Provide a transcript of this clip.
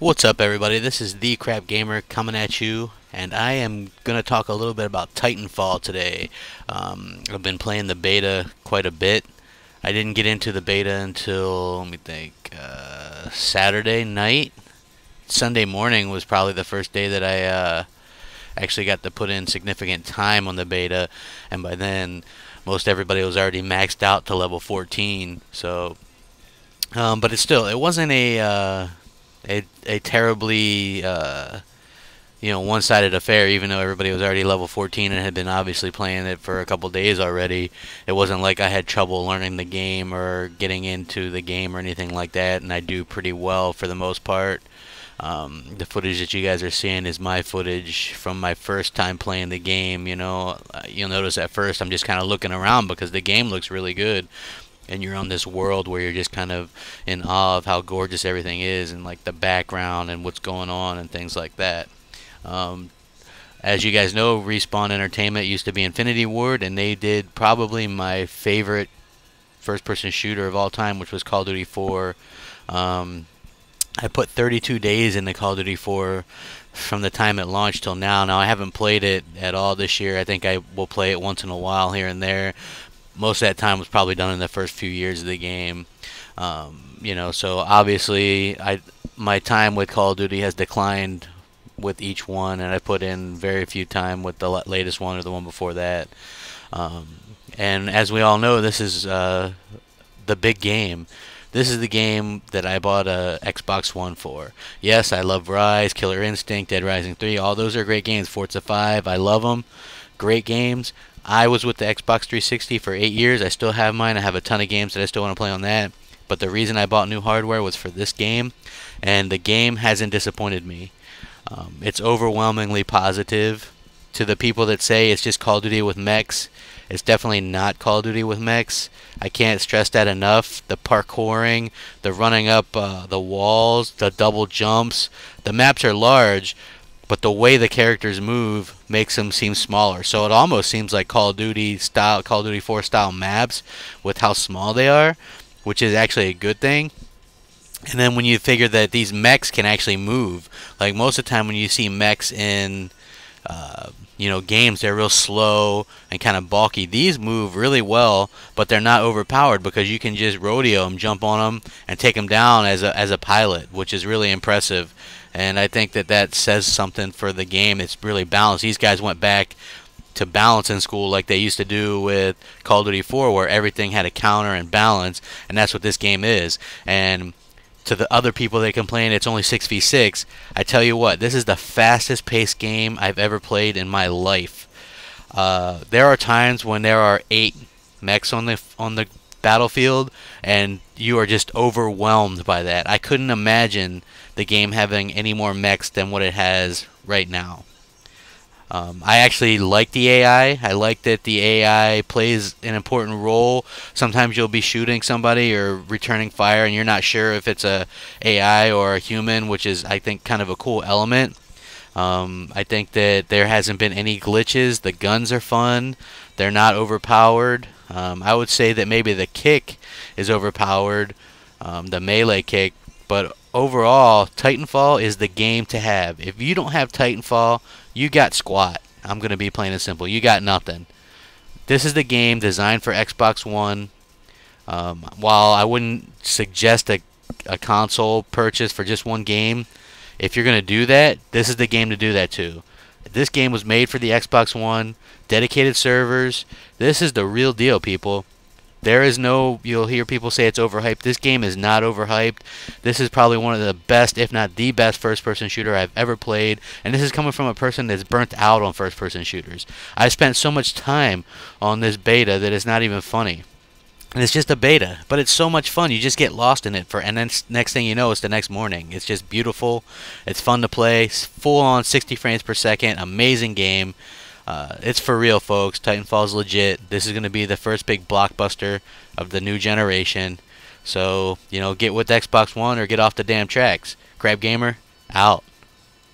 What's up, everybody? This is the Crab Gamer coming at you, and I am going to talk a little bit about Titanfall today. I've been playing the beta quite a bit. I didn't get into the beta until, let me think, Saturday night. Sunday morning was probably the first day that I actually got to put in significant time on the beta, and by then, most everybody was already maxed out to level 14. So, but it wasn't a terribly one-sided affair. Even though everybody was already level 14 and had been obviously playing it for a couple days already, it wasn't like I had trouble learning the game or getting into the game or anything like that, and I do pretty well for the most part. The footage that you guys are seeing is my footage from my first time playing the game. You'll notice at first I'm just kind of looking around because the game looks really good, and you're on this world where you're just kind of in awe of how gorgeous everything is, and like the background and what's going on and things like that. As you guys know, Respawn Entertainment used to be Infinity Ward, and they did probably my favorite first-person shooter of all time, which was Call of Duty 4. I put 32 days into Call of Duty 4 from the time it launched till now. Now, I haven't played it at all this year. I think I will play it once in a while here and there. Most of that time was probably done in the first few years of the game. So obviously my time with Call of Duty has declined with each one, and I put in very few time with the latest one or the one before that. And as we all know, this is the big game. This is the game that I bought a Xbox One for. Yes, I love Rise, Killer Instinct, Dead Rising 3. All those are great games. Forza 5, I love them. Great games. I was with the Xbox 360 for 8 years. I still have mine. I have a ton of games that I still want to play on that. But the reason I bought new hardware was for this game, and the game hasn't disappointed me. It's overwhelmingly positive. To the people that say it's just Call of Duty with mechs, it's definitely not Call of Duty with mechs. I can't stress that enough. The parkouring, the running up the walls, the double jumps. The maps are large, but the way the characters move makes them seem smaller. So it almost seems like Call of Duty 4 style maps with how small they are, which is actually a good thing. And then when you figure that these mechs can actually move, like most of the time when you see mechs in games, they're real slow and kind of bulky. These move really well, but they're not overpowered because you can just rodeo them, jump on them, and take them down as a pilot, which is really impressive. And I think that says something for the game. It's really balanced. These guys went back to balance in school like they used to do with Call of Duty 4, where everything had a counter and balance, and that's what this game is. And to the other people that complain it's only 6v6, I tell you what, this is the fastest paced game I've ever played in my life. There are times when there are 8 mechs on the battlefield, and you are just overwhelmed by that. I couldn't imagine the game having any more mechs than what it has right now. I actually like the AI. I like that the AI plays an important role. Sometimes you'll be shooting somebody or returning fire, and you're not sure if it's a AI or a human, which is, I think, kind of a cool element. I think that there hasn't been any glitches. The guns are fun. They're not overpowered. I would say that maybe the kick is overpowered, the melee kick, but overall, Titanfall is the game to have. If you don't have Titanfall, you got squat. I'm going to be plain and simple. You got nothing. This is the game designed for Xbox One. While I wouldn't suggest a console purchase for just one game, if you're going to do that, this is the game to do that too. This game was made for the Xbox One, dedicated servers. This is the real deal, people. You'll hear people say it's overhyped. This game is not overhyped. This is probably one of the best, if not the best, first-person shooter I've ever played. And this is coming from a person that's burnt out on first-person shooters. I spent so much time on this beta that it's not even funny. And it's just a beta, but it's so much fun. You just get lost in it, and then next thing you know, it's the next morning. It's just beautiful. It's fun to play. Full-on 60 frames per second. Amazing game. It's for real, folks. Titanfall's legit. This is going to be the first big blockbuster of the new generation. So, get with Xbox One or get off the damn tracks. Crab Gamer, out.